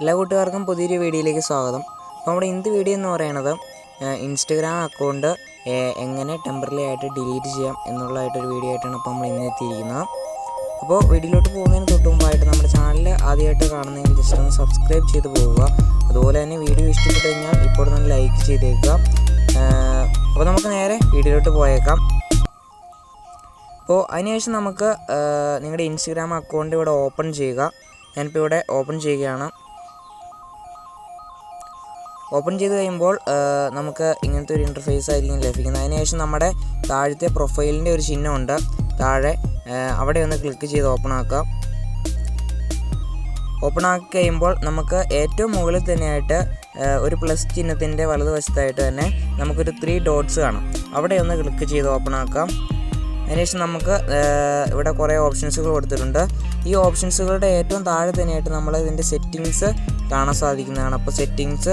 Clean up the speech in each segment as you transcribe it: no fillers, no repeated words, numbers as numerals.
എല്ലാ കൂട്ടുകാർക്കും പുതിയൊരു വീഡിയോയിലേക്ക് സ്വാഗതം. അപ്പോൾ നമ്മുടെ ഇന്നത്തെ വീഡിയോ എന്ന് പറയുന്നത് ഇൻസ്റ്റഗ്രാം അക്കൗണ്ട് എങ്ങനെ ടെമ്പററി ആയിട്ട് ഡിലീറ്റ് ചെയ്യാം എന്നുള്ളതായിട്ടൊരു വീഡിയോ ആയിട്ടാണ് അപ്പോൾ നമ്മൾ ഇന്ന് എത്തിയിരിക്കുന്നത്. അപ്പോൾ വീഡിയോയിലോട്ട് പോകുന്നതിന് തൊട്ട് മുമ്പായിട്ട് നമ്മുടെ ചാനൽ ആദ്യമായിട്ട് കാണുന്നതെങ്കിൽ ജസ്റ്റ് ഒന്ന് സബ്സ്ക്രൈബ് ചെയ്ത് പോവുക. അതുപോലെ തന്നെ വീഡിയോ ഇഷ്ടപ്പെട്ട് കഴിഞ്ഞാൽ ഇപ്പോൾ തന്നെ ലൈക്ക് ചെയ്തേക്കുക. അപ്പോൾ നമുക്ക് നേരെ വീഡിയോയിലോട്ട് പോയേക്കാം. അപ്പോൾ അതിനുശേഷം നമുക്ക് നിങ്ങളുടെ ഇൻസ്റ്റഗ്രാം അക്കൗണ്ട് ഇവിടെ ഓപ്പൺ ചെയ്യുക. ഞാനിപ്പോൾ ഇവിടെ ഓപ്പൺ ചെയ്യുകയാണ്. ഓപ്പൺ ചെയ്ത് കഴിയുമ്പോൾ നമുക്ക് ഇങ്ങനത്തെ ഒരു ഇൻ്റർഫേസ് ആയിരിക്കും ലഭിക്കുന്നത്. അതിനുശേഷം നമ്മുടെ താഴത്തെ പ്രൊഫൈലിൻ്റെ ഒരു ചിഹ്നമുണ്ട് താഴെ, അവിടെ ഒന്ന് ക്ലിക്ക് ചെയ്ത് ഓപ്പൺ ആക്കുക. ഓപ്പൺ ആക്കി കഴിയുമ്പോൾ നമുക്ക് ഏറ്റവും മുകളിൽ തന്നെയായിട്ട് ഒരു പ്ലസ് ചിഹ്നത്തിൻ്റെ വലതുവശത്തായിട്ട് തന്നെ നമുക്കൊരു 3 ഡോട്ട്സ് കാണാം. അവിടെ ഒന്ന് ക്ലിക്ക് ചെയ്ത് ഓപ്പൺ ആക്കാം. അതിനുശേഷം നമുക്ക് ഇവിടെ കുറേ ഓപ്ഷൻസുകൾ കൊടുത്തിട്ടുണ്ട്. ഈ ഓപ്ഷൻസുകളുടെ ഏറ്റവും താഴെ തന്നെയായിട്ട് നമ്മൾ ഇതിൻ്റെ സെറ്റിങ്സ് കാണാൻ സാധിക്കുന്നതാണ്. അപ്പോൾ സെറ്റിങ്സ്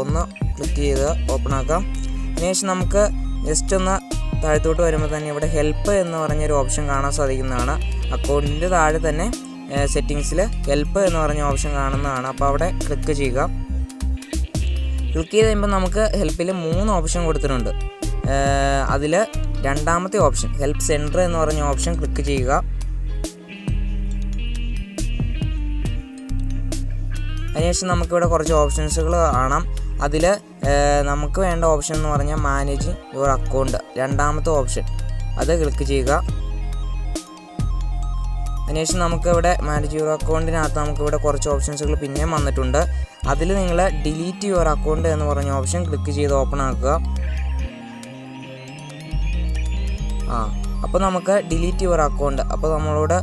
ഒന്ന് ക്ലിക്ക് ചെയ്ത് ഓപ്പൺ ആക്കാം. അതിനുശേഷം നമുക്ക് ജസ്റ്റ് ഒന്ന് താഴത്തോട്ട് വരുമ്പോൾ തന്നെ ഇവിടെ ഹെൽപ്പ് എന്ന് പറഞ്ഞൊരു ഓപ്ഷൻ കാണാൻ സാധിക്കുന്നതാണ്. അക്കൗണ്ടിൻ്റെ താഴെ തന്നെ സെറ്റിങ്സിൽ ഹെൽപ്പ് എന്ന് പറഞ്ഞ ഓപ്ഷൻ കാണുന്നതാണ്. അപ്പോൾ അവിടെ ക്ലിക്ക് ചെയ്യുക. ക്ലിക്ക് ചെയ്ത് കഴിയുമ്പോൾ നമുക്ക് ഹെൽപ്പിൽ 3 ഓപ്ഷൻ കൊടുത്തിട്ടുണ്ട്. അതിൽ രണ്ടാമത്തെ ഓപ്ഷൻ ഹെൽപ്പ് സെൻറ്റർ എന്ന് പറഞ്ഞ ഓപ്ഷൻ ക്ലിക്ക് ചെയ്യുക. അതിനുശേഷം നമുക്കിവിടെ കുറച്ച് ഓപ്ഷൻസുകൾ കാണാം. അതിൽ നമുക്ക് വേണ്ട ഓപ്ഷൻ എന്ന് പറഞ്ഞാൽ മാനേജ് യുവർ അക്കൗണ്ട്, രണ്ടാമത്തെ ഓപ്ഷൻ അത് ക്ലിക്ക് ചെയ്യുക. അതിനുശേഷം നമുക്കിവിടെ മാനേജ് യുവർ അക്കൗണ്ടിനകത്ത് നമുക്കിവിടെ കുറച്ച് ഓപ്ഷൻസുകൾ പിന്നെയും വന്നിട്ടുണ്ട്. അതിൽ നിങ്ങൾ ഡിലീറ്റ് യുവർ അക്കൗണ്ട് എന്ന് പറഞ്ഞ ഓപ്ഷൻ ക്ലിക്ക് ചെയ്ത് ഓപ്പൺ ആക്കുക. അപ്പോൾ നമുക്ക് ഡിലീറ്റ് യുവർ അക്കൗണ്ട്, അപ്പോൾ നമ്മളോട്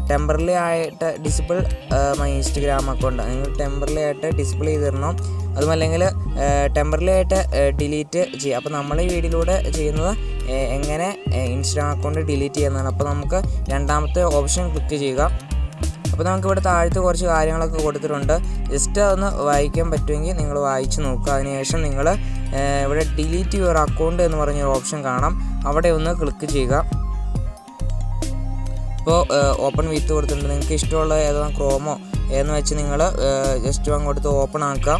ടെമ്പററി ആയിട്ട് ഡിസബിൾ മൈ ഇൻസ്റ്റഗ്രാം അക്കൗണ്ട് നിങ്ങൾ ടെമ്പററി ആയിട്ട് ഡിസബിൾ ചെയ്ത് തരണം, അതുമല്ലെങ്കിൽ ടെമ്പററി ആയിട്ട് ഡിലീറ്റ് ചെയ്യുക. അപ്പോൾ നമ്മൾ ഈ വീഡിയോയിലൂടെ ചെയ്യുന്നത് എങ്ങനെ ഇൻസ്റ്റഗ്രാം അക്കൗണ്ട് ഡിലീറ്റ് ചെയ്യുന്നതാണ്. അപ്പോൾ നമുക്ക് രണ്ടാമത്തെ ഓപ്ഷൻ ക്ലിക്ക് ചെയ്യുക. അപ്പോൾ നമുക്കിവിടെ താഴത്ത് കുറച്ച് കാര്യങ്ങളൊക്കെ കൊടുത്തിട്ടുണ്ട്. ജസ്റ്റ് അതൊന്ന് വായിക്കാൻ പറ്റുമെങ്കിൽ നിങ്ങൾ വായിച്ച് നോക്കുക. അതിനുശേഷം നിങ്ങൾ ഇവിടെ ഡിലീറ്റ് യുവർ അക്കൗണ്ട് എന്ന് പറഞ്ഞൊരു ഓപ്ഷൻ കാണാം, അവിടെ ഒന്ന് ക്ലിക്ക് ചെയ്യുക. ഇപ്പോൾ ഓപ്പൺ വിത്ത് കൊടുത്തിട്ടുണ്ട്. നിങ്ങൾക്ക് ഇഷ്ടമുള്ള ഏതാണ് ക്രോമോ എന്ന് വെച്ച് നിങ്ങൾ ജസ്റ്റ് അങ്ങോട്ട് ഓപ്പൺ ആക്കുക.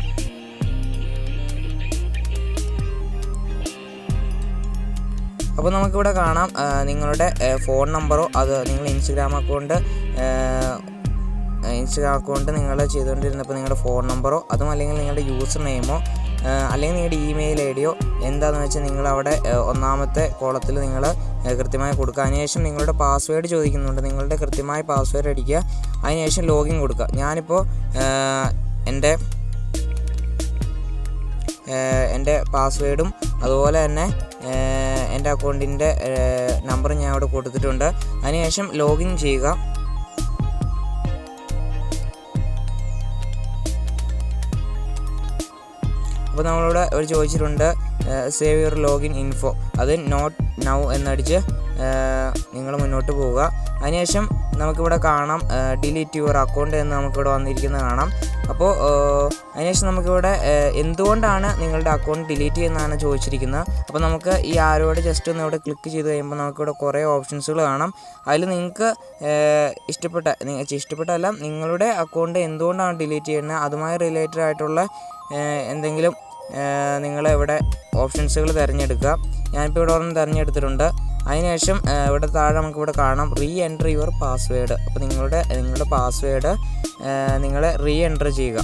അപ്പോൾ നമുക്കിവിടെ കാണാം നിങ്ങളുടെ ഫോൺ നമ്പറോ, അത് നിങ്ങൾ ഇൻസ്റ്റഗ്രാം അക്കൗണ്ട് നിങ്ങൾ ചെയ്തുകൊണ്ടിരുന്നപ്പോൾ നിങ്ങളുടെ ഫോൺ നമ്പറോ, അതും അല്ലെങ്കിൽ നിങ്ങളുടെ യൂസർ നെയിമോ, അല്ലെങ്കിൽ നിങ്ങളുടെ ഇമെയിൽ ഐ ഡിയോ എന്താണെന്ന് വെച്ചാൽ നിങ്ങളവിടെ ഒന്നാമത്തെ കോളത്തിൽ നിങ്ങൾ കൃത്യമായി കൊടുക്കുക. അതിനുശേഷം നിങ്ങളുടെ പാസ്വേഡ് ചോദിക്കുന്നുണ്ട്, നിങ്ങളുടെ കൃത്യമായ പാസ്വേഡ് അടിക്കുക. അതിനുശേഷം ലോഗിൻ കൊടുക്കുക. ഞാനിപ്പോൾ എൻ്റെ പാസ്വേഡും അതുപോലെ തന്നെ എൻ്റെ അക്കൗണ്ടിൻ്റെ നമ്പർ ഞാൻ അവിടെ കൊടുത്തിട്ടുണ്ട്. അതിനുശേഷം ലോഗിൻ ചെയ്യുക. അപ്പോൾ നമ്മളോട് ഒരു ചോദിച്ചിട്ടുണ്ട് സേവ് യുവർ ലോഗിൻ ഇൻഫോ, അത് നോട്ട് നൗ എന്നടിച്ച് നിങ്ങൾ മുന്നോട്ട് പോവുക. അതിനുശേഷം നമുക്കിവിടെ കാണാം ഡിലീറ്റ് യുവർ അക്കൗണ്ട് എന്ന് നമുക്കിവിടെ വന്നിരിക്കുന്നത് കാണാം. അപ്പോൾ അതിനുശേഷം നമുക്കിവിടെ എന്തുകൊണ്ടാണ് നിങ്ങളുടെ അക്കൗണ്ട് ഡിലീറ്റ് ചെയ്യുന്നതാണ് ചോദിച്ചിരിക്കുന്നത്. അപ്പോൾ നമുക്ക് ഈ ആരോട് ജസ്റ്റ് ഒന്ന് ഇവിടെ ക്ലിക്ക് ചെയ്ത് കഴിയുമ്പോൾ നമുക്കിവിടെ കുറേ ഓപ്ഷൻസുകൾ കാണാം. അതിൽ നിങ്ങൾക്ക് ഇഷ്ടപ്പെട്ടല്ല നിങ്ങളുടെ അക്കൗണ്ട് എന്തുകൊണ്ടാണ് ഡിലീറ്റ് ചെയ്യുന്നത്, അതുമായി റിലേറ്റഡ് ആയിട്ടുള്ള എന്തെങ്കിലും നിങ്ങൾ ഇവിടെ ഓപ്ഷൻസുകൾ തിരഞ്ഞെടുക്കുക. ഞാനിപ്പോൾ ഇവിടെ ഒരെണ്ണം തിരഞ്ഞെടുത്തിട്ടുണ്ട്. അതിനുശേഷം ഇവിടെ താഴെ നമുക്കിവിടെ കാണാം റീ എൻറ്റർ യുവർ പാസ്വേഡ്. അപ്പോൾ നിങ്ങളുടെ പാസ്വേഡ് നിങ്ങൾ റീ എൻറ്റർ ചെയ്യുക.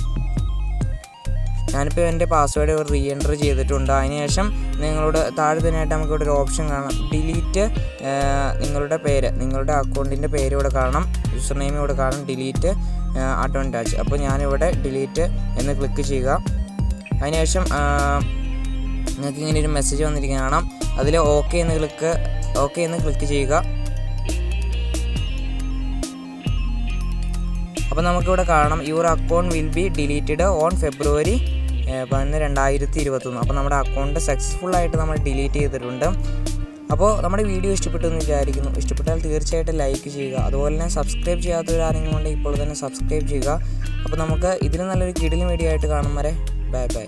ഞാനിപ്പോൾ എൻ്റെ പാസ്വേഡ് റീ എൻറ്റർ ചെയ്തിട്ടുണ്ട്. അതിനുശേഷം നിങ്ങളുടെ താഴെ തന്നെയായിട്ട് നമുക്കിവിടെ ഒരു ഓപ്ഷൻ കാണാം ഡിലീറ്റ് നിങ്ങളുടെ പേര്, നിങ്ങളുടെ അക്കൗണ്ടിൻ്റെ പേര് ഇവിടെ കാണാം, യൂസർ നെയിം ഇവിടെ കാണാം, ഡിലീറ്റ് അഡ്വാൻറ്റാച്ച്. അപ്പോൾ ഞാനിവിടെ ഡിലീറ്റ് എന്ന് ക്ലിക്ക് ചെയ്യുക. അതിനുശേഷം നിങ്ങൾക്ക് ഇങ്ങനെ ഒരു മെസ്സേജ് വന്നിരിക്കുന്നത് കാണാം. അതിൽ ഓക്കെ എന്ന് ക്ലിക്ക് ചെയ്യുക. അപ്പോൾ നമുക്കിവിടെ കാണാം your account will be deleted on February 11, 2021. അപ്പോൾ നമ്മുടെ അക്കൗണ്ട് സക്സസ്ഫുള്ളായിട്ട് നമ്മൾ ഡിലീറ്റ് ചെയ്തിട്ടുണ്ട്. അപ്പോൾ നമ്മുടെ വീഡിയോ ഇഷ്ടപ്പെട്ടു എന്ന് വിചാരിക്കുന്നു. ഇഷ്ടപ്പെട്ടാൽ തീർച്ചയായിട്ടും ലൈക്ക് ചെയ്യുക. അതുപോലെ തന്നെ സബ്സ്ക്രൈബ് ചെയ്യാത്തവരാരെങ്കിലും ഉണ്ടെങ്കിൽ ഇപ്പോൾ തന്നെ സബ്സ്ക്രൈബ് ചെയ്യുക. അപ്പോൾ നമുക്ക് ഇതിന് നല്ലൊരു കിടിലൻ വീഡിയോ ആയിട്ട് കാണും വരെ ബൈ ബൈ.